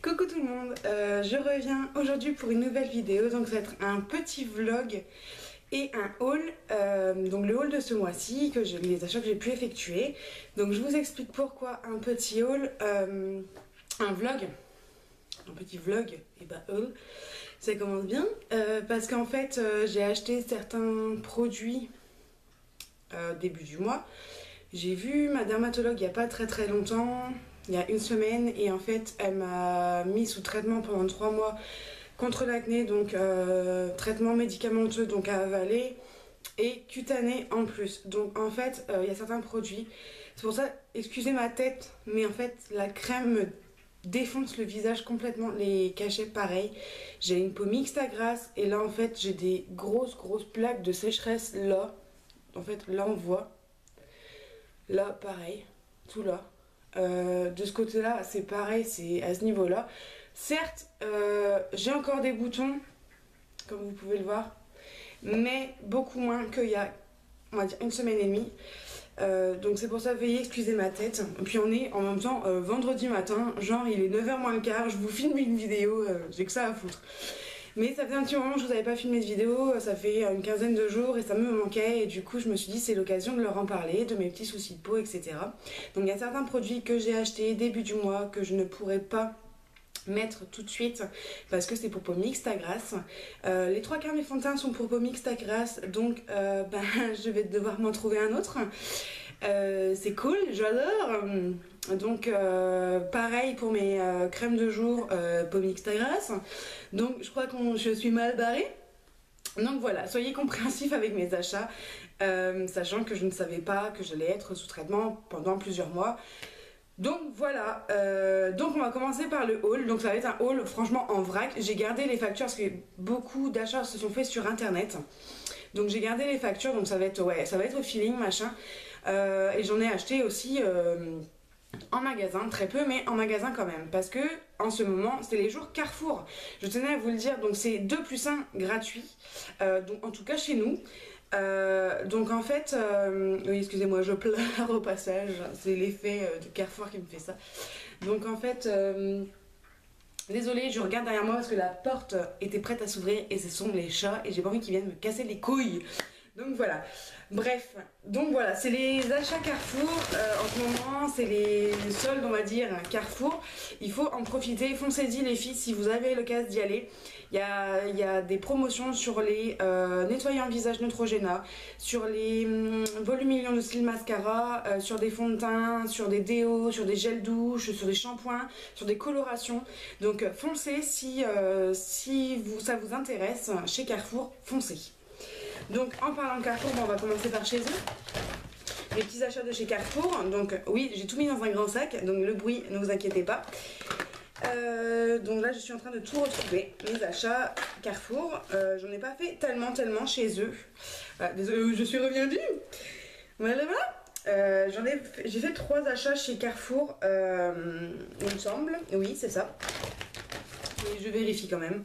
Coucou tout le monde, je reviens aujourd'hui pour une nouvelle vidéo, donc ça va être un petit vlog et un haul, donc le haul de ce mois-ci, les achats que j'ai pu effectuer. Donc je vous explique pourquoi un petit haul, un petit vlog et bah haul, ça commence bien, parce qu'en fait j'ai acheté certains produits début du mois. J'ai vu ma dermatologue il n'y a pas très longtemps, il y a une semaine, et en fait elle m'a mis sous traitement pendant 3 mois contre l'acné, donc traitement médicamenteux donc à avaler et cutané en plus. Donc en fait il y a certains produits, c'est pour ça, excusez ma tête, mais en fait la crème me défonce le visage complètement, les cachets pareil. J'ai une peau mixte à grasse et là en fait j'ai des grosses plaques de sécheresse là. En fait là on voit. Là, pareil, tout là. De ce côté-là, c'est pareil, c'est à ce niveau-là. Certes, j'ai encore des boutons, comme vous pouvez le voir, mais beaucoup moins qu'il y a, on va dire, une semaine et demie. Donc c'est pour ça, veuillez excuser ma tête. Et puis on est en même temps vendredi matin, genre il est 9h moins le quart, je vous filme une vidéo, j'ai que ça à foutre. Mais ça fait un petit moment que je vous avais pas filmé de vidéo, ça fait une quinzaine de jours et ça me manquait, et du coup je me suis dit c'est l'occasion de leur en parler, de mes petits soucis de peau, etc. Donc il y a certains produits que j'ai achetés début du mois que je ne pourrais pas mettre tout de suite parce que c'est pour peau mixte à grasse. Les 3/4 de mes fonds de teint sont pour peau mixte à grasse, donc je vais devoir m'en trouver un autre. C'est cool, j'adore. Donc pareil pour mes crèmes de jour peau mixte à grasse. Donc je crois que je suis mal barrée. Donc voilà, soyez compréhensifs avec mes achats, sachant que je ne savais pas que j'allais être sous traitement pendant plusieurs mois. Donc voilà, donc on va commencer par le haul. Donc ça va être un haul franchement en vrac. J'ai gardé les factures parce que beaucoup d'achats se sont faits sur internet. Donc j'ai gardé les factures, donc ça va être, ouais, ça va être au feeling machin. Et j'en ai acheté aussi en magasin, très peu, mais en magasin quand même, parce que en ce moment c'est les jours Carrefour, je tenais à vous le dire. Donc c'est 2 plus 1 gratuit, donc en tout cas chez nous. Donc en fait, oui, excusez-moi, je pleure au passage, c'est l'effet de Carrefour qui me fait ça. Donc en fait, désolée, je regarde derrière moi parce que la porte était prête à s'ouvrir et ce sont les chats et j'ai pas envie qu'ils viennent me casser les couilles. Donc voilà, bref, donc voilà, c'est les achats Carrefour, en ce moment c'est les soldes on va dire Carrefour, il faut en profiter, foncez-y les filles si vous avez l'occasion d'y aller. Il y a des promotions sur les nettoyants visage Neutrogena, sur les volumilions de cils mascara, sur des fonds de teint, sur des déos, sur des gels douche, sur des shampoings, sur des colorations. Donc foncez si ça vous intéresse, chez Carrefour, foncez. Donc en parlant de Carrefour, on va commencer par chez eux. Les petits achats de chez Carrefour. Donc oui, j'ai tout mis dans un grand sac, donc le bruit, ne vous inquiétez pas. Donc là je suis en train de tout retrouver, mes achats Carrefour. J'en ai pas fait tellement chez eux. Voilà, désolé, je suis revenue. Voilà. J'ai fait 3 achats chez Carrefour, il me semble. Oui, c'est ça. Et je vérifie quand même.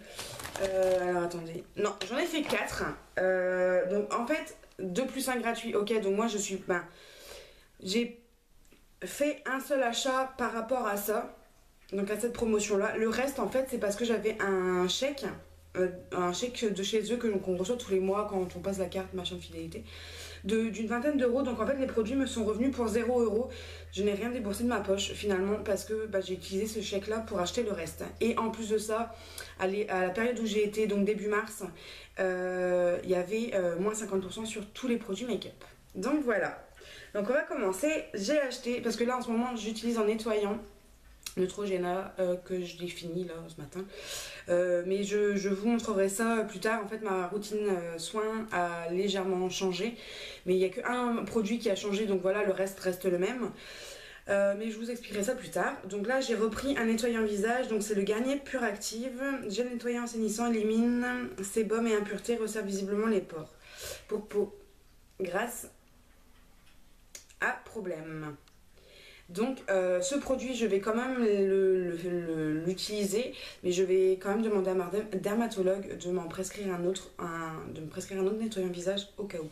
Alors attendez, non, j'en ai fait 4. Donc en fait 2 plus 1 gratuit, ok. Donc moi j'ai fait un seul achat par rapport à ça, donc à cette promotion là. Le reste en fait c'est parce que j'avais un chèque de chez eux qu'on reçoit tous les mois quand on passe la carte machin de fidélité, d'une vingtaine d'euros. Donc en fait les produits me sont revenus pour 0 €. Je n'ai rien déboursé de ma poche finalement parce que j'ai utilisé ce chèque là pour acheter le reste. Et en plus de ça, à la période où j'ai été, donc début mars, il y avait moins 50% sur tous les produits make-up. Donc voilà, donc on va commencer. J'ai acheté, parce que là en ce moment j'utilise en nettoyant Neutrogena, que je l'ai fini là ce matin, mais je vous montrerai ça plus tard. En fait ma routine soin a légèrement changé, mais il n'y a qu'un produit qui a changé, donc voilà, le reste reste le même. Mais je vous expliquerai ça plus tard. Donc là j'ai repris un nettoyant visage, donc c'est le Garnier Pure Active, gel nettoyant assainissant, élimine sébum et impuretés, resserre visiblement les pores pour peau grasse à problème. Donc ce produit je vais quand même l'utiliser, mais je vais quand même demander à ma dermatologue de me prescrire un autre nettoyant visage au cas où.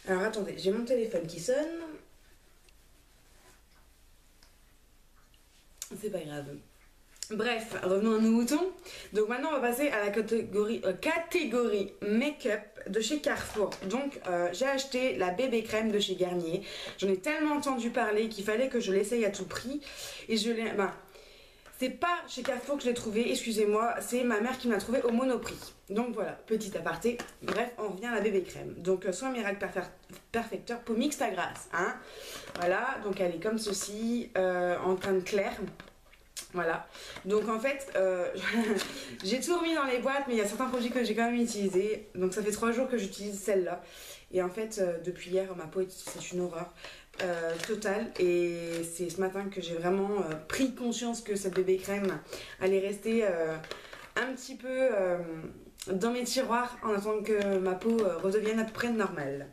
Alors attendez, j'ai mon téléphone qui sonne. C'est pas grave. Bref, revenons à nos moutons. Donc maintenant on va passer à la catégorie make-up de chez Carrefour. Donc j'ai acheté la bébé crème de chez Garnier. J'en ai tellement entendu parler qu'il fallait que je l'essaye à tout prix. Et je l'ai... c'est pas chez Carrefour que je l'ai trouvé, excusez-moi, c'est ma mère qui me l'a trouvé au Monoprix. Donc voilà, petit aparté. Bref, on revient à la bébé crème. Donc soin miracle perfecteur peau mixte à grasse. Hein. Voilà, donc elle est comme ceci, en teinte claire. Voilà, donc en fait, j'ai tout remis dans les boîtes, mais il y a certains produits que j'ai quand même utilisés. Donc ça fait 3 jours que j'utilise celle-là. Et en fait, depuis hier, ma peau, c'est une horreur totale. Et c'est ce matin que j'ai vraiment pris conscience que cette bébé crème allait rester un petit peu dans mes tiroirs en attendant que ma peau redevienne à peu près normale.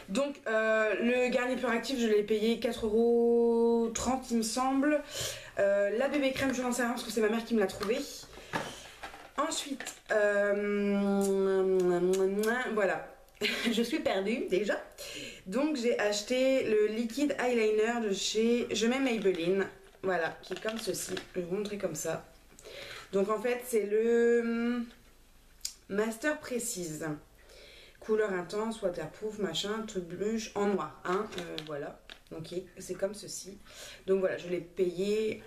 Donc le Garnier Pur Actif, je l'ai payé 4,30 € il me semble. La bébé crème, je n'en sais rien parce que c'est ma mère qui me l'a trouvé. Ensuite, voilà, je suis perdue déjà. Donc j'ai acheté le liquide eyeliner de chez Je mets Maybelline. Voilà, qui est comme ceci. Je vais vous montrer comme ça. Donc en fait, c'est le Master Précise. Couleur intense, waterproof, machin, truc blush en noir. Hein, voilà. Ok, c'est comme ceci. Donc voilà, je l'ai payé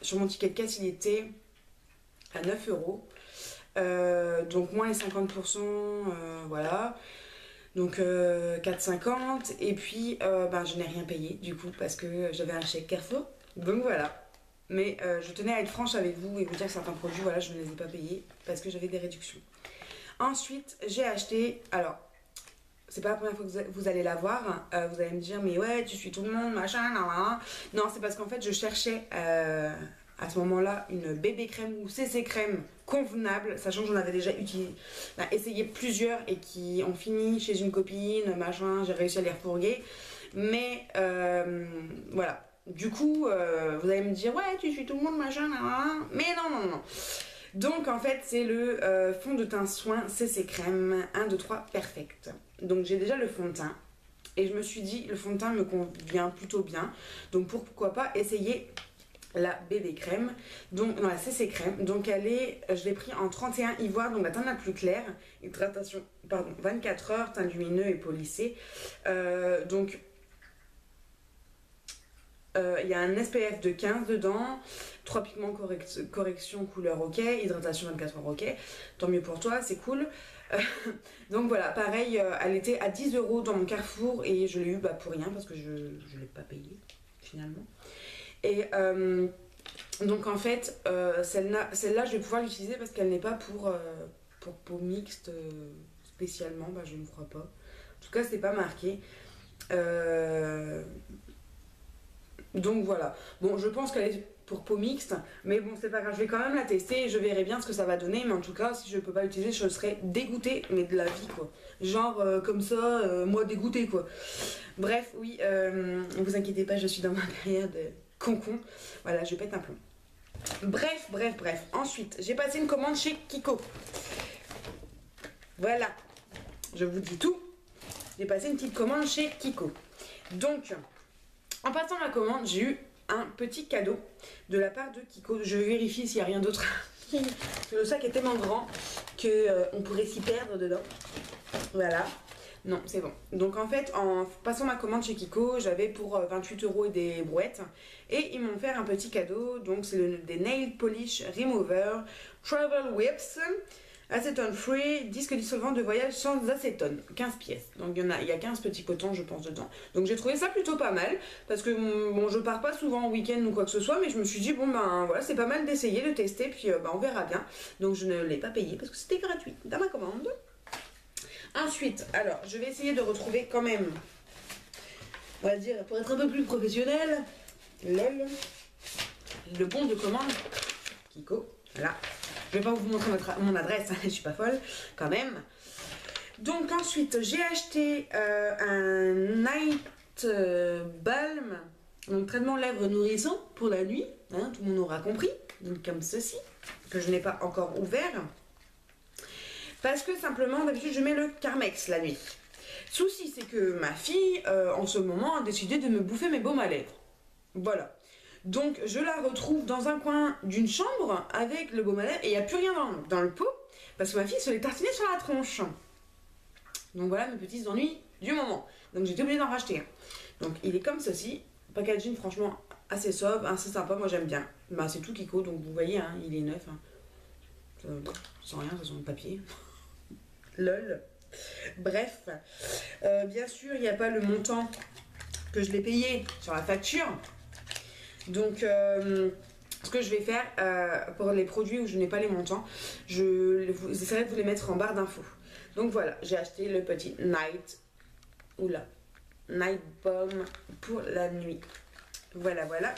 sur mon ticket de caisse, il était à 9 €. Donc moins les 50%, voilà. Donc 4,50 €. Et puis je n'ai rien payé du coup parce que j'avais un chèque Carrefour. Donc voilà. Mais je tenais à être franche avec vous et vous dire que certains produits, voilà, je ne les ai pas payés parce que j'avais des réductions. Ensuite, j'ai acheté, alors, c'est pas la première fois que vous allez la voir, vous allez me dire, mais ouais, tu suis tout le monde, machin, nan, nan. Non, c'est parce qu'en fait, je cherchais à ce moment-là une bébé crème ou CC crème convenable, sachant que j'en avais déjà essayé plusieurs et qui ont fini chez une copine, machin, j'ai réussi à les refourguer. Mais voilà. Du coup, vous allez me dire, ouais, tu suis tout le monde, machin, nan, nan. Mais non, non, non. Donc en fait c'est le fond de teint soin CC Crème 1, 2, 3 Perfect. Donc j'ai déjà le fond de teint et je me suis dit le fond de teint me convient plutôt bien. Donc pourquoi pas essayer la bébé crème, donc non, la CC Crème. Donc elle est, je l'ai pris en 31 ivoire, donc la teinte la plus claire. Hydratation, pardon, 24 heures, teint lumineux et polissé. Donc il y a un SPF de 15 dedans, 3 pigments correction couleur ok, hydratation 24 heures ok, tant mieux pour toi, c'est cool. Donc voilà, pareil, elle était à 10 € dans mon Carrefour et je l'ai eu pour rien parce que je ne l'ai pas payé finalement. Et donc en fait, celle-là je vais pouvoir l'utiliser parce qu'elle n'est pas pour peau mixte spécialement, je ne crois pas. En tout cas, c'est pas marqué. Donc voilà, bon je pense qu'elle est pour peau mixte, mais bon c'est pas grave, je vais quand même la tester et je verrai bien ce que ça va donner, mais en tout cas si je peux pas l'utiliser je serais dégoûtée, mais de la vie quoi, genre comme ça, moi dégoûtée quoi. Bref, oui, vous inquiétez pas, je suis dans ma période concon, voilà, je pète un plomb. Bref, ensuite j'ai passé une commande chez Kiko. Voilà, je vous dis tout, j'ai passé une petite commande chez Kiko. Donc en passant ma commande, j'ai eu un petit cadeau de la part de Kiko. Je vérifie s'il n'y a rien d'autre. Le sac est tellement grand qu'on pourrait s'y perdre dedans. Voilà. Non, c'est bon. Donc en fait, en passant ma commande chez Kiko, j'avais pour 28 € et des brouettes. Et ils m'ont fait un petit cadeau. Donc c'est des Nail Polish Remover Travel Whips. Acétone free, disque dissolvant de voyage sans acétone, 15 pièces. Donc il y a 15 petits cotons je pense dedans. Donc j'ai trouvé ça plutôt pas mal, parce que bon je pars pas souvent en week-end ou quoi que ce soit, mais je me suis dit bon voilà c'est pas mal d'essayer, de tester, puis on verra bien. Donc je ne l'ai pas payé parce que c'était gratuit dans ma commande. Ensuite, alors je vais essayer de retrouver quand même, on va dire pour être un peu plus professionnel, le bon de commande Kiko, voilà. Je vais pas vous montrer mon adresse, je suis pas folle quand même. Donc ensuite j'ai acheté un Night Balm, donc traitement lèvres nourrissant pour la nuit, hein, tout le monde aura compris, donc comme ceci, que je n'ai pas encore ouvert. Parce que simplement d'habitude je mets le Carmex la nuit. Souci c'est que ma fille en ce moment a décidé de me bouffer mes baumes à lèvres. Voilà. Donc je la retrouve dans un coin d'une chambre avec le baume à lèvres et il n'y a plus rien dans le pot parce que ma fille se l'est tartinée sur la tronche. Donc voilà mes petits ennuis du moment. Donc j'étais obligée d'en racheter un. Donc il est comme ceci. Packaging franchement assez sobre, assez sympa, moi j'aime bien. Bah, c'est tout Kiko, donc vous voyez, hein, il est neuf. Hein. Sans rien, ça sent le papier. Lol. Bref, bien sûr il n'y a pas le montant que je l'ai payé sur la facture. Donc ce que je vais faire pour les produits où je n'ai pas les montants, j'essaierai de vous les mettre en barre d'infos. Donc voilà, j'ai acheté le petit Night Balm pour la nuit. Voilà, voilà.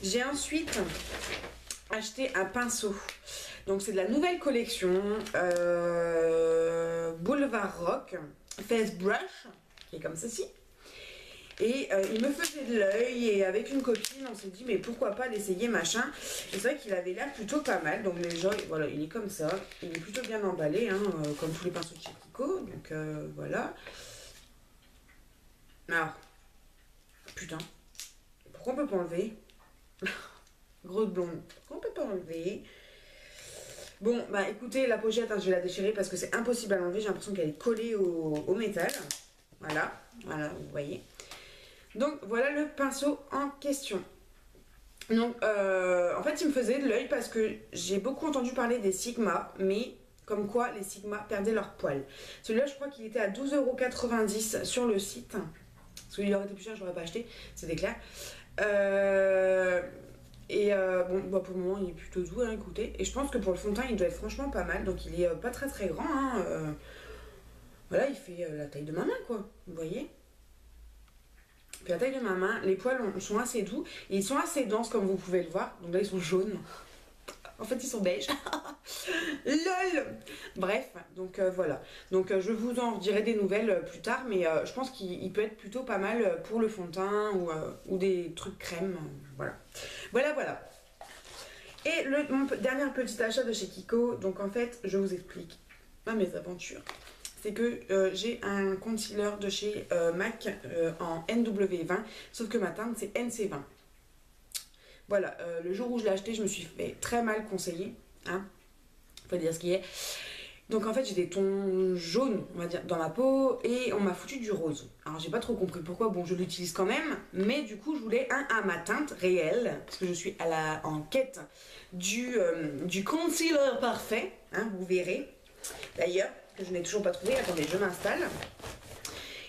J'ai ensuite acheté un pinceau. Donc c'est de la nouvelle collection Boulevard Rock Face Brush, qui est comme ceci. Et il me faisait de l'œil et avec une copine on s'est dit mais pourquoi pas l'essayer machin. Et c'est vrai qu'il avait l'air plutôt pas mal. Donc déjà voilà, il est comme ça. Il est plutôt bien emballé hein, comme tous les pinceaux de chez Kiko. Donc voilà. Alors, putain, pourquoi on peut pas enlever? Grosse blonde, pourquoi on peut pas enlever? Bon bah écoutez la pochette hein, je vais la déchirer parce que c'est impossible à l'enlever. J'ai l'impression qu'elle est collée au métal. Voilà, voilà vous voyez. Donc voilà le pinceau en question. Donc en fait il me faisait de l'œil parce que j'ai beaucoup entendu parler des Sigma, mais comme quoi les Sigma perdaient leur poil. Celui-là je crois qu'il était à 12,90 € sur le site. Parce qu'il aurait été plus cher je l'aurais pas acheté, c'était clair. Bon bah pour le moment il est plutôt doux hein, écoutez. Et je pense que pour le fond de teint il doit être franchement pas mal. Donc il est pas très très grand hein, voilà il fait la taille de ma main quoi, vous voyez. Puis la taille de ma main, les poils sont assez doux et ils sont assez denses comme vous pouvez le voir. Donc là ils sont jaunes. En fait ils sont beiges. LOL. Bref, donc voilà. Donc je vous en dirai des nouvelles plus tard. Mais je pense qu'il peut être plutôt pas mal pour le fond de teint ou des trucs crème. Voilà. Voilà, voilà. Et mon dernier petit achat de chez Kiko. Donc en fait je vous explique mes aventures. C'est que j'ai un concealer de chez MAC en NW20, sauf que ma teinte c'est NC20. Voilà, le jour où je l'ai acheté, je me suis fait très mal conseiller, hein, faut dire ce qui est. Donc en fait j'ai des tons jaunes, on va dire, dans ma peau et on m'a foutu du rose. Alors j'ai pas trop compris pourquoi, bon je l'utilise quand même, mais du coup je voulais un à ma teinte réelle, parce que je suis en quête du concealer parfait, hein, vous verrez. D'ailleurs, que je n'ai toujours pas trouvé, attendez je m'installe.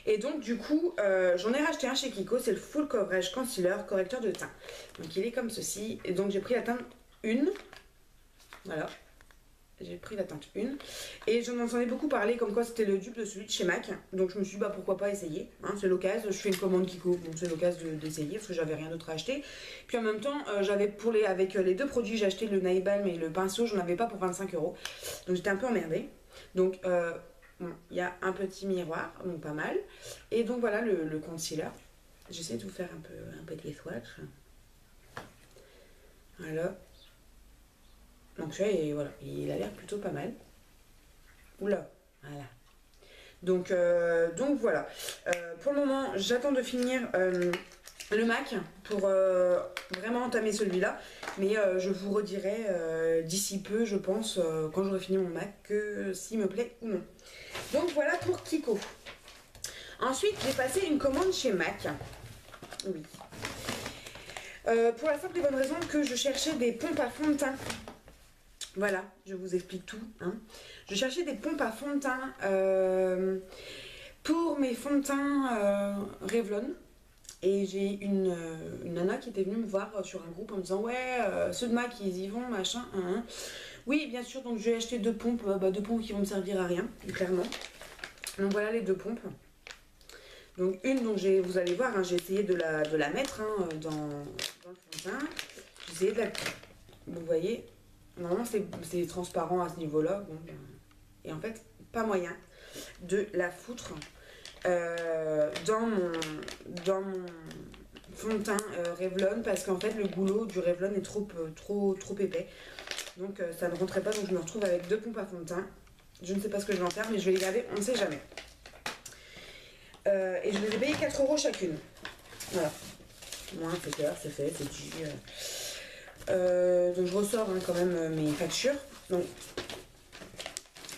Et donc du coup j'en ai racheté un chez Kiko, c'est le Full Coverage Concealer Correcteur de teint. Donc il est comme ceci, et donc j'ai pris la teinte 1, voilà, j'ai pris la teinte 1, et j'en entendais beaucoup parler comme quoi c'était le dupe de celui de chez MAC, donc je me suis dit bah pourquoi pas essayer, hein, c'est l'occasion, je fais une commande Kiko, donc c'est l'occasion d'essayer parce que j'avais rien d'autre à acheter. Puis en même temps j'avais avec les deux produits j'ai acheté le Night Balm et le pinceau, j'en avais pas pour 25 €, donc j'étais un peu emmerdée. Donc bon, il y a un petit miroir, donc pas mal. Et donc voilà le concealer. J'essaie de vous faire un petit swatch. Voilà. Donc ça, et voilà, il a l'air plutôt pas mal. Oula, voilà. Donc voilà. Pour le moment, j'attends de finir le MAC pour vraiment entamer celui-là. Mais je vous redirai d'ici peu, je pense, quand j'aurai fini mon MAC, que s'il me plaît ou non. Donc voilà pour Kiko. Ensuite, j'ai passé une commande chez MAC. Oui. Pour la simple et bonne raison que je cherchais des pompes à fond de teint. Voilà, je vous explique tout. Hein. Je cherchais des pompes à fond de teint pour mes fonds de teint Revlon. Et j'ai une nana qui était venue me voir sur un groupe en me disant ouais, ceux de MAC ils y vont, machin. Hein. Oui, bien sûr, donc je vais acheter deux pompes qui vont me servir à rien, clairement. Donc voilà les deux pompes. Donc une dont vous allez voir, hein, j'ai essayé de la mettre hein, dans le fond de teint. J'ai essayé de la... Vous voyez, normalement c'est transparent à ce niveau-là. Bon, ben, et en fait, pas moyen de la foutre dans mon fond de teint Revlon, parce qu'en fait le goulot du Revlon est trop épais. Donc ça ne rentrait pas, donc je me retrouve avec deux pompes à fond de teint. Je ne sais pas ce que je vais en faire, mais je vais les garder, on ne sait jamais. Et je les ai payées 4 € chacune. Voilà. Moins c'est clair, c'est fait, c'est dit. Donc je ressors hein, quand même mes factures. Donc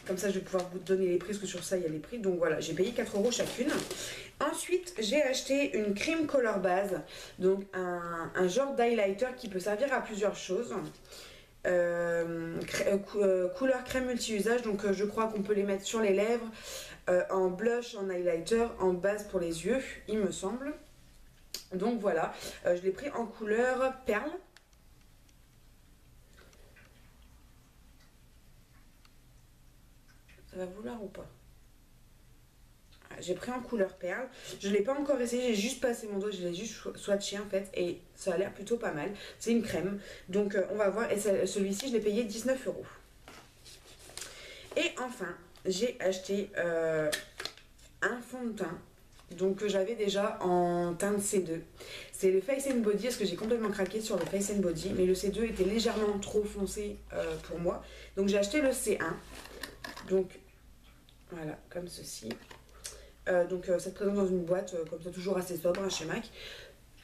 comme ça je vais pouvoir vous donner les prix parce que sur ça il y a les prix. Donc voilà, j'ai payé 4 € chacune. Ensuite j'ai acheté une cream color base. Donc un genre d'highlighter qui peut servir à plusieurs choses. Couleur crème multi-usage. Donc je crois qu'on peut les mettre sur les lèvres, en blush, en highlighter, en base pour les yeux, il me semble. Donc voilà, je l'ai pris en couleur perle. Ça va vouloir ou pas? J'ai pris en couleur perle. Je ne l'ai pas encore essayé, j'ai juste passé mon doigt, je l'ai juste swatché en fait. Et ça a l'air plutôt pas mal. C'est une crème. Donc on va voir. Et celui-ci, je l'ai payé 19 €. Et enfin, j'ai acheté un fond de teint. Donc que j'avais déjà en teinte C2. C'est le Face and Body, parce que j'ai complètement craqué sur le Face and Body. Mais le C2 était légèrement trop foncé pour moi. Donc j'ai acheté le C1. Donc voilà, comme ceci. Donc ça se présente dans une boîte, comme ça, toujours assez sobre hein, chez MAC.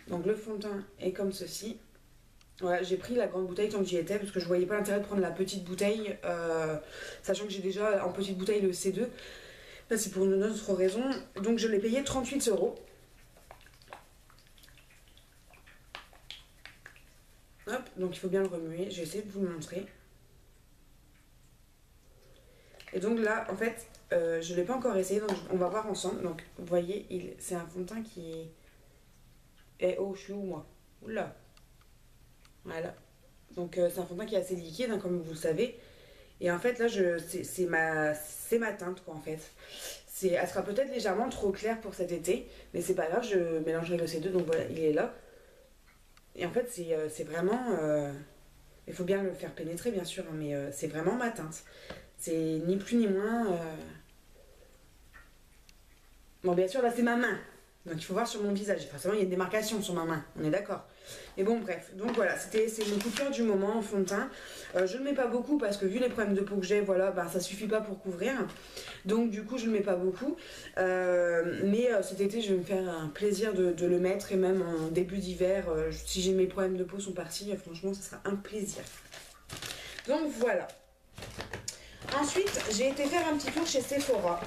Donc le fond de teint est comme ceci. Voilà, j'ai pris la grande bouteille tant que j'y étais, parce que je voyais pas l'intérêt de prendre la petite bouteille, sachant que j'ai déjà en petite bouteille le C2. Là c'est pour une autre raison. Donc je l'ai payé 38 €. Hop, donc il faut bien le remuer, j'ai essayé de vous le montrer. Et donc là, en fait, je ne l'ai pas encore essayé, donc on va voir ensemble. Donc, vous voyez, c'est un fond de teint qui est... Eh oh, je suis où, moi? Oula. Voilà. Donc, c'est un fond de teint qui est assez liquide, hein, comme vous le savez. Et en fait, là, c'est ma teinte, quoi, en fait. Elle sera peut-être légèrement trop claire pour cet été, mais c'est pas grave, je mélangerai le C2, donc voilà, il est là. Et en fait, c'est vraiment... il faut bien le faire pénétrer, bien sûr, hein, mais c'est vraiment ma teinte. C'est ni plus ni moins... Bon, bien sûr, là, c'est ma main. Donc, il faut voir sur mon visage. Forcément, il y a une démarcation sur ma main. On est d'accord. Mais bon, bref. Donc, voilà, c'est mon coup de cœur du moment en fond de teint. Je ne mets pas beaucoup parce que vu les problèmes de peau que j'ai, voilà, bah, ça suffit pas pour couvrir. Donc, du coup, je ne mets pas beaucoup. Mais cet été, je vais me faire un plaisir de le mettre. Et même en début d'hiver, si j'ai mes problèmes de peau sont partis, franchement, ça sera un plaisir. Donc, voilà. Ensuite, j'ai été faire un petit tour chez Sephora.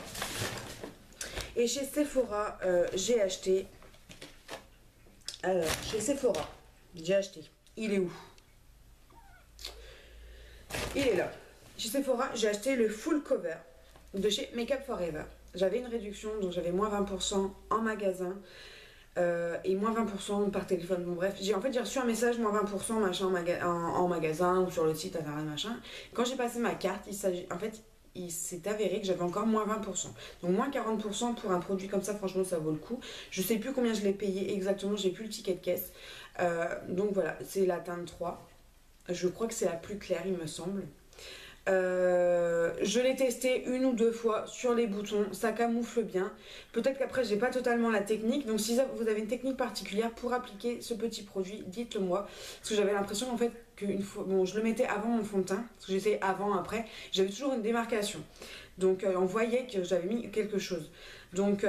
Et chez Sephora, j'ai acheté... Alors, chez Sephora, j'ai acheté... Il est où? Il est là. Chez Sephora, j'ai acheté le full cover de chez Make Up For Ever. J'avais une réduction, donc j'avais moins 20% en magasin. Et moins 20% par téléphone. Bon bref, en fait j'ai reçu un message moins 20% machin en magasin ou sur le site internet machin. Quand j'ai passé ma carte, il s'est avéré que j'avais encore moins 20%. Donc moins 40% pour un produit comme ça, franchement ça vaut le coup. Je sais plus combien je l'ai payé exactement, j'ai plus le ticket de caisse. Donc voilà, c'est la teinte 3. Je crois que c'est la plus claire il me semble. Je l'ai testé une ou deux fois sur les boutons, ça camoufle bien. Peut-être qu'après j'ai pas totalement la technique, donc si vous avez une technique particulière pour appliquer ce petit produit, dites-le moi. Parce que j'avais l'impression en fait qu'une fois, bon je le mettais avant mon fond de teint, parce que j'essayais avant, après, j'avais toujours une démarcation. Donc on voyait que j'avais mis quelque chose. Donc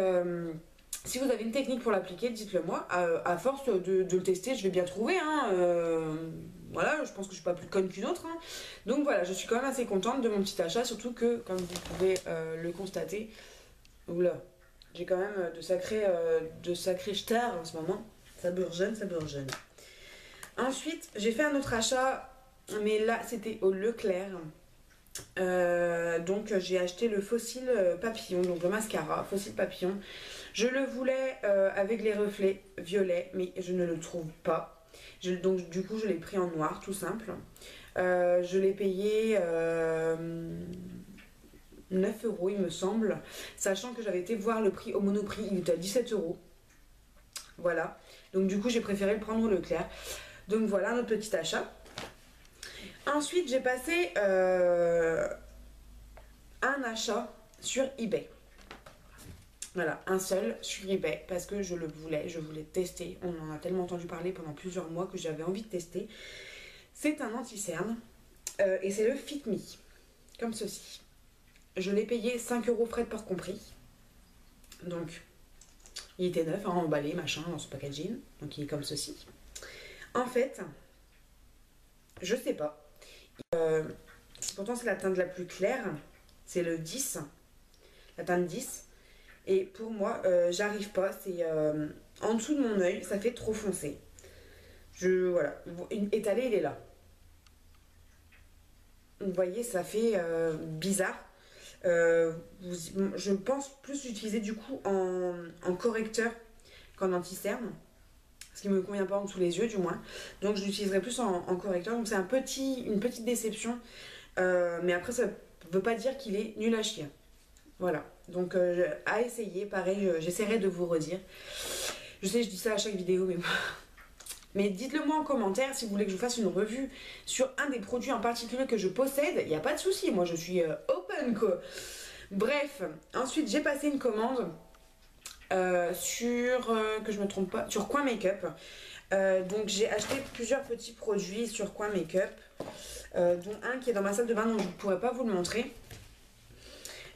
si vous avez une technique pour l'appliquer, dites-le moi. À force de le tester, je vais bien trouver. Hein, voilà, je pense que je suis pas plus conne qu'une autre. Hein. Donc voilà, je suis quand même assez contente de mon petit achat, surtout que, comme vous pouvez le constater, oula, j'ai quand même de sacrés stars en ce moment. Ça bourgeonne, ça bourgeonne. Ensuite, j'ai fait un autre achat, mais là, c'était au Leclerc. Donc j'ai acheté le Fossile Papillon, donc le mascara Fossile Papillon. Je le voulais avec les reflets violets, mais je ne le trouve pas. Donc du coup je l'ai pris en noir, tout simple. Je l'ai payé 9 € il me semble, sachant que j'avais été voir le prix au Monoprix, il était à 17 €. Voilà, donc du coup j'ai préféré le prendre au Leclerc. Donc voilà notre petit achat. Ensuite, j'ai passé un achat sur eBay. Voilà, un seul sur eBay parce que je voulais tester. On en a tellement entendu parler pendant plusieurs mois que j'avais envie de tester. C'est un anti-cerne et c'est le Fit Me, comme ceci. Je l'ai payé 5 € frais de port compris. Donc Il était neuf, hein, emballé, machin, dans son packaging. Donc il est comme ceci. En fait, je sais pas. Pourtant c'est la teinte la plus claire. C'est le 10. La teinte 10. Et pour moi, j'arrive pas. C'est en dessous de mon œil, ça fait trop foncé. Voilà. Étalé, il est là. Vous voyez, ça fait bizarre. Je pense plus l'utiliser du coup en correcteur qu'en anti-cerne. Ce qui me convient pas en dessous les yeux du moins. Donc je l'utiliserai plus en correcteur. Donc c'est une petite déception. Mais après ça veut pas dire qu'il est nul à chier. Voilà. Donc à essayer. Pareil, j'essaierai de vous redire. Je sais, je dis ça à chaque vidéo, mais mais dites-le moi en commentaire si vous voulez que je vous fasse une revue sur un des produits en particulier que je possède. Il n'y a pas de souci, moi je suis open quoi. Bref, ensuite j'ai passé une commande sur, que je me trompe pas, sur Coin Make-up. Donc j'ai acheté plusieurs petits produits sur Coin Make-up, dont un qui est dans ma salle de bain, donc je ne pourrais pas vous le montrer.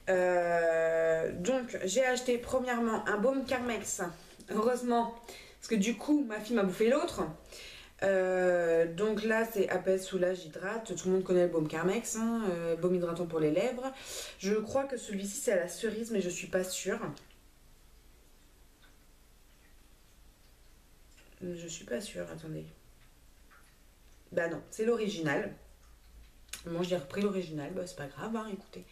Donc j'ai acheté premièrement un baume Carmex, heureusement, parce que du coup ma fille m'a bouffé l'autre. Donc là c'est apaise, soulage, hydrate. Tout le monde connaît le baume Carmex, hein, baume hydratant pour les lèvres. Je crois que celui-ci c'est à la cerise, mais je suis pas sûre. Je suis pas sûre, attendez. Bah non, c'est l'original. Moi j'ai repris l'original, bah c'est pas grave, hein, écoutez.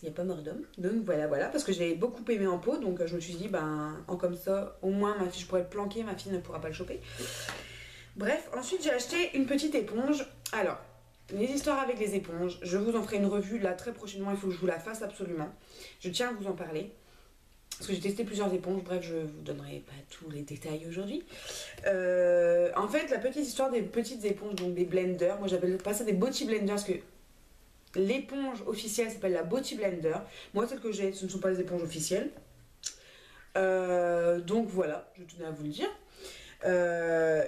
Il n'y a pas mort d'homme. Donc voilà, parce que j'ai beaucoup aimé en pot, donc je me suis dit, ben, en comme ça, au moins ma fille, je pourrais le planquer, ma fille ne pourra pas le choper. Bref, ensuite j'ai acheté une petite éponge. Alors, les histoires avec les éponges, je vous en ferai une revue là très prochainement, il faut que je vous la fasse absolument. Je tiens à vous en parler. Parce que j'ai testé plusieurs éponges, bref, je vous donnerai pas tous les détails aujourd'hui. En fait, la petite histoire des petites éponges, donc des blenders, moi j'appelle pas ça des body blenders, parce que l'éponge officielle s'appelle la Body Blender. Moi, celle que j'ai, ce ne sont pas les éponges officielles. Donc voilà, je tenais à vous le dire.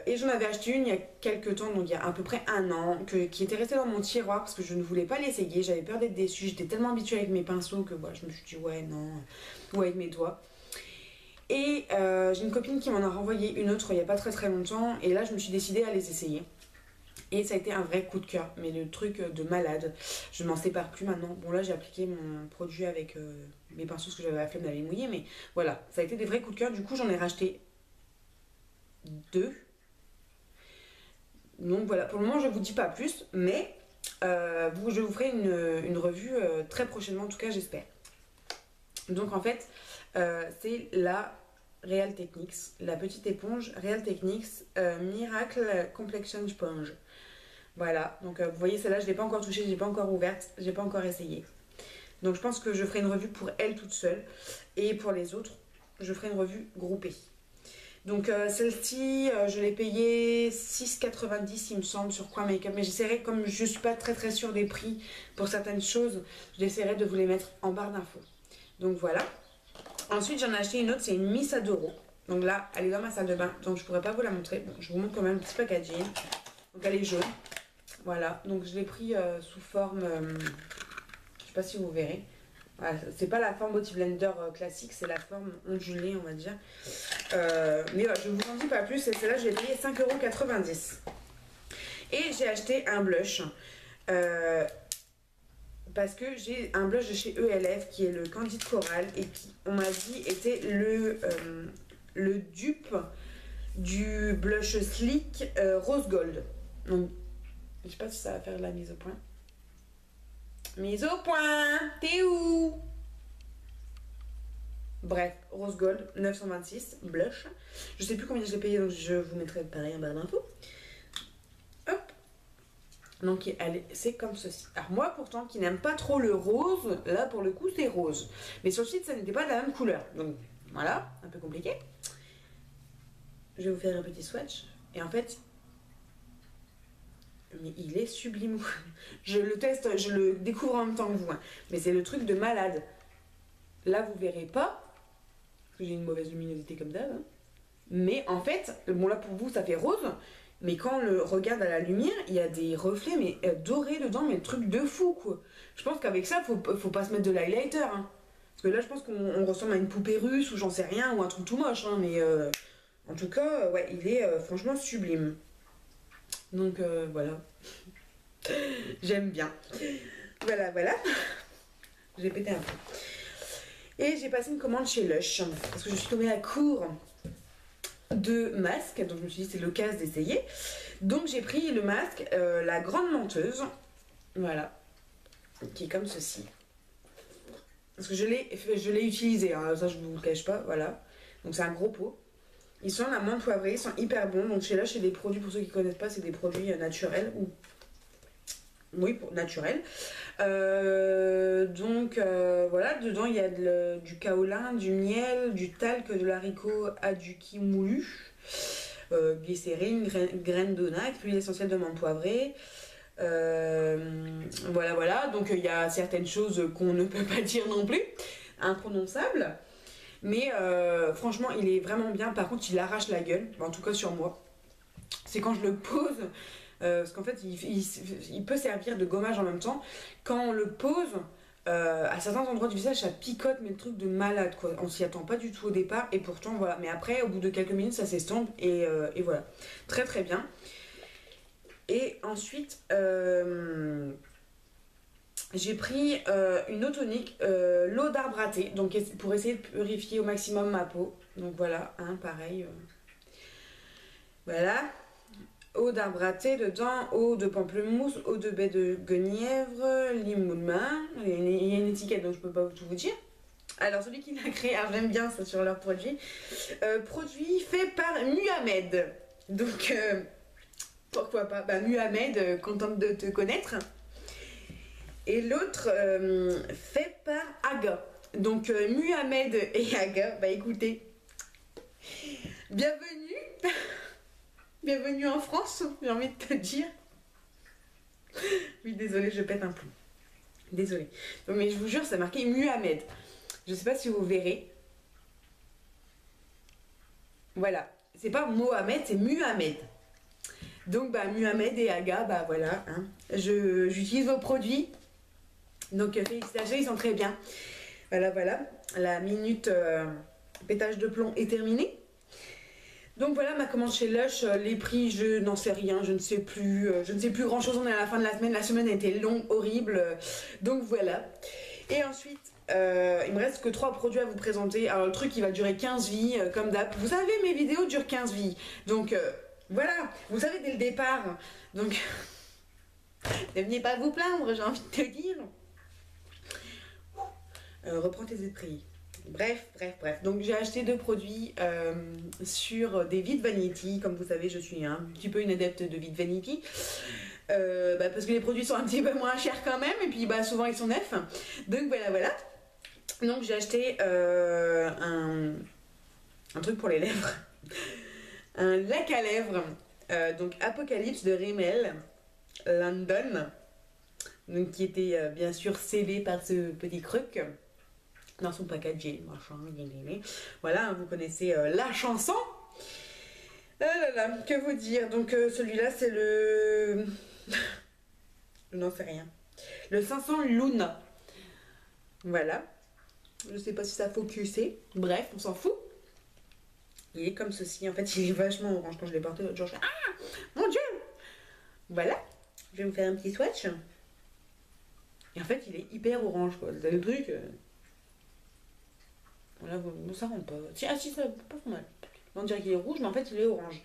Et j'en avais acheté une il y a quelques temps, donc il y a à peu près un an, qui était restée dans mon tiroir parce que je ne voulais pas l'essayer. J'avais peur d'être déçue. J'étais tellement habituée avec mes pinceaux que voilà, je me suis dit ouais, non, ou avec mes doigts. Et j'ai une copine qui m'en a renvoyé une autre il n'y a pas très longtemps. Et là, je me suis décidée à les essayer. Et ça a été un vrai coup de cœur, mais le truc de malade. Je ne m'en sépare plus maintenant. Bon là j'ai appliqué mon produit avec mes pinceaux parce que j'avais la flemme d'aller mouiller, mais voilà, ça a été des vrais coups de cœur. Du coup j'en ai racheté 2. Donc voilà, pour le moment je vous dis pas plus, mais je vous ferai une revue très prochainement, en tout cas j'espère. Donc en fait c'est la Real Techniques, la petite éponge Real Techniques Miracle Complexion Sponge. Voilà, donc vous voyez celle-là je ne l'ai pas encore touchée, je ne l'ai pas encore ouverte, je n'ai pas encore essayé. Donc je pense que je ferai une revue pour elle toute seule. Et pour les autres, je ferai une revue groupée. Donc celle-ci, je l'ai payée 6,90 il me semble sur Coin Make-up. Mais j'essaierai, comme je ne suis pas très sûre des prix pour certaines choses, j'essaierai de vous les mettre en barre d'infos. Donc voilà. Ensuite j'en ai acheté une autre, c'est une Miss Adoro. Donc là, elle est dans ma salle de bain, donc je ne pourrais pas vous la montrer. Bon, je vous montre quand même le petit packaging. Donc elle est jaune. Voilà, donc je l'ai pris sous forme, je sais pas si vous verrez. Voilà, c'est pas la forme Body Blender classique, c'est la forme ondulée, on va dire. Mais voilà, je vous en dis pas plus, et celle-là, je l'ai payé 5,90 €. Et j'ai acheté un blush, parce que j'ai un blush de chez ELF qui est le Candide Coral, et qui, on m'a dit, était le dupe du blush Sleek Rose Gold. Donc, je sais pas si ça va faire de la mise au point. Mise au point, t'es où? Bref, Rose Gold, 926, blush. Je sais plus combien je l'ai payé, donc je vous mettrai pareil en barre d'infos. Hop. Donc c'est comme ceci. Alors moi pourtant qui n'aime pas trop le rose, là pour le coup c'est rose. Mais sur le site ça n'était pas de la même couleur. Donc voilà, un peu compliqué. Je vais vous faire un petit swatch. Et en fait... mais il est sublime. Je le teste, je le découvre en même temps que vous. Hein. Mais c'est le truc de malade. Là, vous verrez pas. Parce que j'ai une mauvaise luminosité comme d'hab. Hein. Mais en fait, bon là pour vous, ça fait rose. Mais quand on le regarde à la lumière, il y a des reflets mais dorés dedans. Mais le truc de fou, quoi. Je pense qu'avec ça, faut pas se mettre de l'highlighter. Hein. Parce que là, je pense qu'on ressemble à une poupée russe ou j'en sais rien, ou un truc tout moche, hein, mais en tout cas, ouais, il est franchement sublime. Donc voilà, j'aime bien. Voilà, voilà. J'ai pété un peu. Et j'ai passé une commande chez Lush, parce que je suis tombée à court de masques, donc je me suis dit c'est l'occasion d'essayer. Donc j'ai pris le masque, la grande menteuse, voilà, qui est comme ceci. Parce que je l'ai utilisé, hein, ça je vous le cache pas, voilà. Donc c'est un gros pot. Ils sont la menthe poivrée, ils sont hyper bons. Donc chez Lush, c'est des produits, pour ceux qui ne connaissent pas, c'est des produits naturels ou oui, naturels. Voilà, dedans il y a du kaolin, du miel, du talc, de l'haricot aduki moulu, glycérine, graines d'onac, huile essentielle de menthe poivrée. Voilà, voilà. Donc il y a certaines choses qu'on ne peut pas dire non plus, imprononçables. Mais franchement, il est vraiment bien. Par contre, il arrache la gueule, en tout cas sur moi. C'est quand je le pose, parce qu'en fait, il peut servir de gommage en même temps. Quand on le pose, à certains endroits du visage, ça picote, mais le truc de malade, quoi. On s'y attend pas du tout au départ, et pourtant, voilà. Mais après, au bout de quelques minutes, ça s'estompe, et voilà. Très très bien. Et ensuite, j'ai pris une eau tonique, l'eau d'arbre à thé, donc pour essayer de purifier au maximum ma peau. Donc voilà, hein, pareil. Voilà. Eau d'arbre à thé dedans, eau de pamplemousse, eau de baie de genièvre, limousin. Il y a une étiquette donc je peux pas tout vous dire. Alors celui qui l'a créé, alors j'aime bien ça sur leurs produits. Produit fait par Muhammad. Donc pourquoi pas, bah Muhammad, contente de te connaître. Et l'autre fait par Aga. Donc Muhammad et Aga, bah écoutez, bienvenue. Bienvenue en France, j'ai envie de te dire. Oui, désolée, je pète un plomb. Désolée. Donc, mais je vous jure, c'est marqué Muhammad. Je sais pas si vous verrez. Voilà. C'est pas Mohamed, c'est Muhammad. Donc, bah, Muhammad et Aga, bah voilà. Hein. J'utilise vos produits. Donc, félicitations, ils sont très bien. Voilà, voilà. La minute pétage de plomb est terminée. Donc voilà ma commande chez Lush, les prix je n'en sais rien, je ne sais plus grand chose, on est à la fin de la semaine a été longue, horrible, donc voilà. Et ensuite, il me reste que 3 produits à vous présenter, alors le truc il va durer 15 vies, comme d'hab, vous savez mes vidéos durent 15 vies, donc voilà, vous savez dès le départ, donc ne venez pas vous plaindre, j'ai envie de te dire. Reprends tes esprits. Bref. Donc j'ai acheté 2 produits sur des Vide Vanity. Comme vous savez, je suis un petit peu une adepte de Vide Vanity. Parce que les produits sont un petit peu moins chers quand même. Et puis souvent ils sont neufs. Donc voilà. Donc j'ai acheté un truc pour les lèvres. Un lac à lèvres. Donc Apocalypse de Rimmel London. Donc qui était bien sûr scellé par ce petit truc. Dans son packaging, machin, voilà, vous connaissez la chanson. Ah là là, que vous dire. Donc celui-là c'est le... je n'en sais rien. Le 500 Luna. Voilà. Je sais pas si ça focusé. Bref, on s'en fout. Il est comme ceci. En fait, il est vachement orange. Quand je l'ai porté l'autre jour, je fais ah mon dieu. Voilà. Je vais vous faire un petit swatch. Et en fait, il est hyper orange, quoi. C'est le truc... Voilà, ça rentre pas. Si, ça pas mal. On dirait qu'il est rouge, mais en fait il est orange.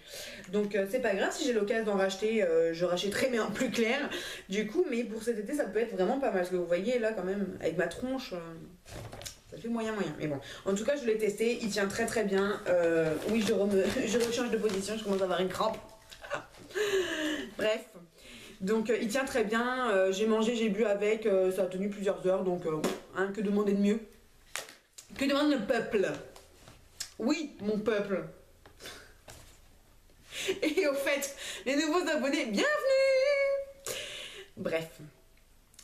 Donc c'est pas grave, si j'ai l'occasion d'en racheter, je rachèterai mais en plus clair. Du coup, mais pour cet été, ça peut être vraiment pas mal. Parce que vous voyez là, quand même, avec ma tronche, ça fait moyen. Mais bon, en tout cas, je l'ai testé, il tient très très bien. Oui, je rechange de position, je commence à avoir une crampe. Bref. Donc il tient très bien. J'ai mangé, j'ai bu avec, ça a tenu plusieurs heures. Donc, hein, que demander de mieux? Que demande le peuple? Oui, mon peuple. Et au fait, les nouveaux abonnés, bienvenue. Bref.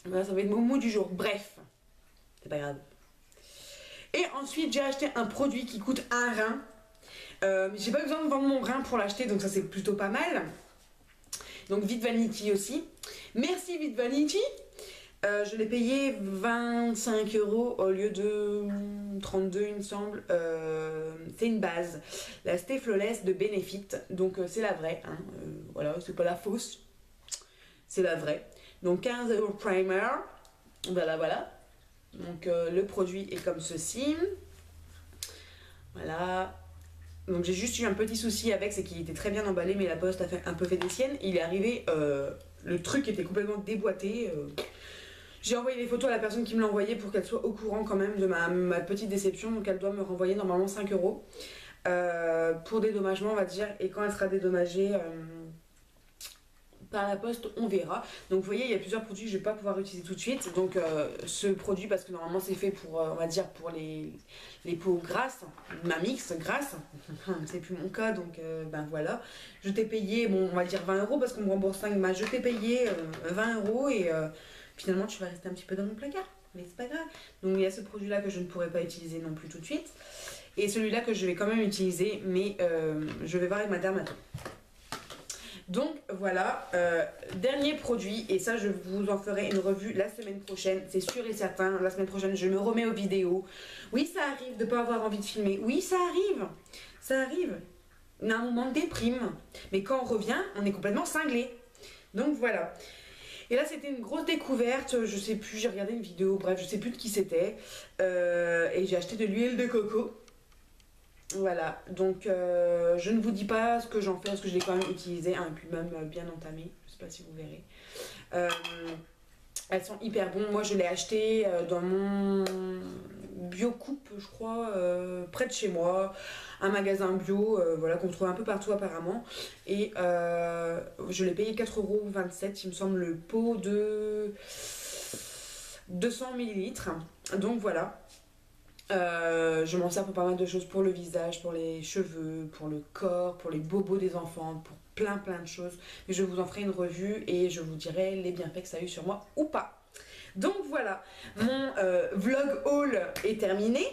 Voilà, ça va être mon mot du jour. Bref. C'est pas grave. Et ensuite, j'ai acheté un produit qui coûte un rein. J'ai pas besoin de vendre mon rein pour l'acheter, donc ça c'est plutôt pas mal. Donc Vide Vanity aussi. Merci Vide Vanity. Je l'ai payé 25 € au lieu de 32 il me semble. C'est une base, la Stay Flawless de Benefit, donc c'est la vraie, hein. Voilà, c'est pas la fausse, c'est la vraie. Donc 15 € primer, voilà voilà. Donc le produit est comme ceci. Voilà. Donc j'ai juste eu un petit souci avec, c'est qu'il était très bien emballé, mais la poste a un peu fait des siennes. Il est arrivé, le truc était complètement déboîté. J'ai envoyé les photos à la personne qui me l'a envoyé pour qu'elle soit au courant quand même de ma petite déception. Donc elle doit me renvoyer normalement 5 € pour dédommagement, on va dire. Et quand elle sera dédommagée par la poste, on verra. Donc vous voyez, il y a plusieurs produits que je ne vais pas pouvoir utiliser tout de suite. Donc ce produit, parce que normalement c'est fait pour, on va dire, pour les peaux grasses, ma mix grasse. C'est plus mon cas, donc ben voilà. Je t'ai payé, bon on va dire 20 € parce qu'on me rembourse 5, mais je t'ai payé 20 € et finalement tu vas rester un petit peu dans mon placard. Mais c'est pas grave. Donc il y a ce produit là que je ne pourrais pas utiliser non plus tout de suite. Et celui-là que je vais quand même utiliser, mais je vais voir avec ma dermato. Donc voilà, dernier produit, et ça je vous en ferai une revue la semaine prochaine, c'est sûr et certain. La semaine prochaine je me remets aux vidéos. Oui, ça arrive de ne pas avoir envie de filmer, oui ça arrive, ça arrive. On a un moment de déprime, mais quand on revient, on est complètement cinglé. Donc voilà. Et là c'était une grosse découverte, je sais plus, j'ai regardé une vidéo, bref je sais plus de qui c'était, et j'ai acheté de l'huile de coco. Voilà, donc je ne vous dis pas ce que j'en fais parce que je l'ai quand même utilisé, hein, et puis même bien entamé, je sais pas si vous verrez. Elles sont hyper bonnes, moi je l'ai acheté dans mon Biocoupe je crois, près de chez moi, un magasin bio, voilà, qu'on trouve un peu partout apparemment. Et je l'ai payé 4,27 € il me semble, le pot de 200 ml, donc voilà. Je m'en sers pour pas mal de choses, pour le visage, pour les cheveux, pour le corps, pour les bobos des enfants, pour plein de choses. Mais je vous en ferai une revue et je vous dirai les bienfaits que ça a eu sur moi ou pas. Donc voilà, mon vlog haul est terminé.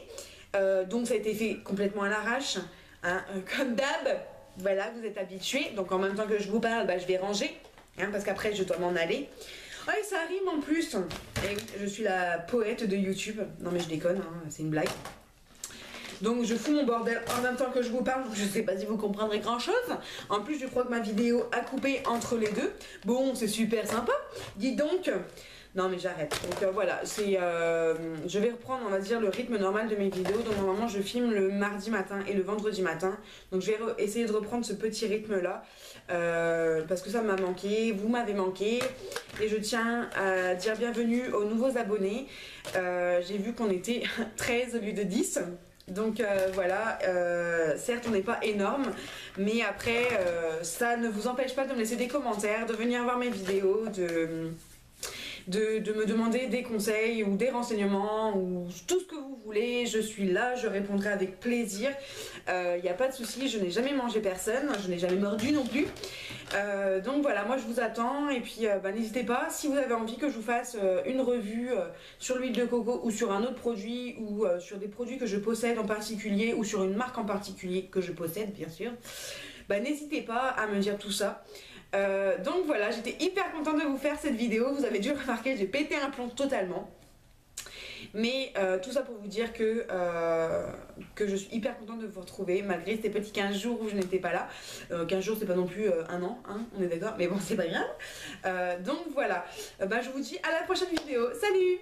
Donc ça a été fait complètement à l'arrache, hein, comme d'hab. Voilà, vous êtes habitués. Donc en même temps que je vous parle, bah, je vais ranger, hein, parce qu'après je dois m'en aller. Ouais, ça rime en plus. Et oui, je suis la poète de YouTube. Non mais je déconne, hein, c'est une blague. Donc je fous mon bordel en même temps que je vous parle. Je sais pas si vous comprendrez grand chose. En plus je crois que ma vidéo a coupé entre les deux. Bon, c'est super sympa. Dis donc. Non mais j'arrête. Donc voilà, je vais reprendre, on va dire, le rythme normal de mes vidéos. Donc normalement je filme le mardi matin et le vendredi matin. Donc je vais essayer de reprendre ce petit rythme là. Parce que ça m'a manqué, vous m'avez manqué. Et je tiens à dire bienvenue aux nouveaux abonnés. J'ai vu qu'on était 13 au lieu de 10. Donc voilà, certes on n'est pas énorme, mais après ça ne vous empêche pas de me laisser des commentaires, de venir voir mes vidéos, de me demander des conseils ou des renseignements ou tout ce que vous voulez. Je suis là, je répondrai avec plaisir. Il n'y a pas de souci, je n'ai jamais mangé personne, je n'ai jamais mordu non plus. Donc voilà, moi je vous attends et puis bah, n'hésitez pas, si vous avez envie que je vous fasse une revue sur l'huile de coco ou sur un autre produit ou sur des produits que je possède en particulier ou sur une marque en particulier que je possède bien sûr, bah, n'hésitez pas à me dire tout ça. Donc voilà, j'étais hyper contente de vous faire cette vidéo. Vous avez dû remarquer, j'ai pété un plomb totalement. Mais tout ça pour vous dire que je suis hyper contente de vous retrouver malgré ces petits 15 jours où je n'étais pas là. 15 jours c'est pas non plus un an, hein, on est d'accord, mais bon c'est pas grave. Donc voilà, bah, je vous dis à la prochaine vidéo. Salut!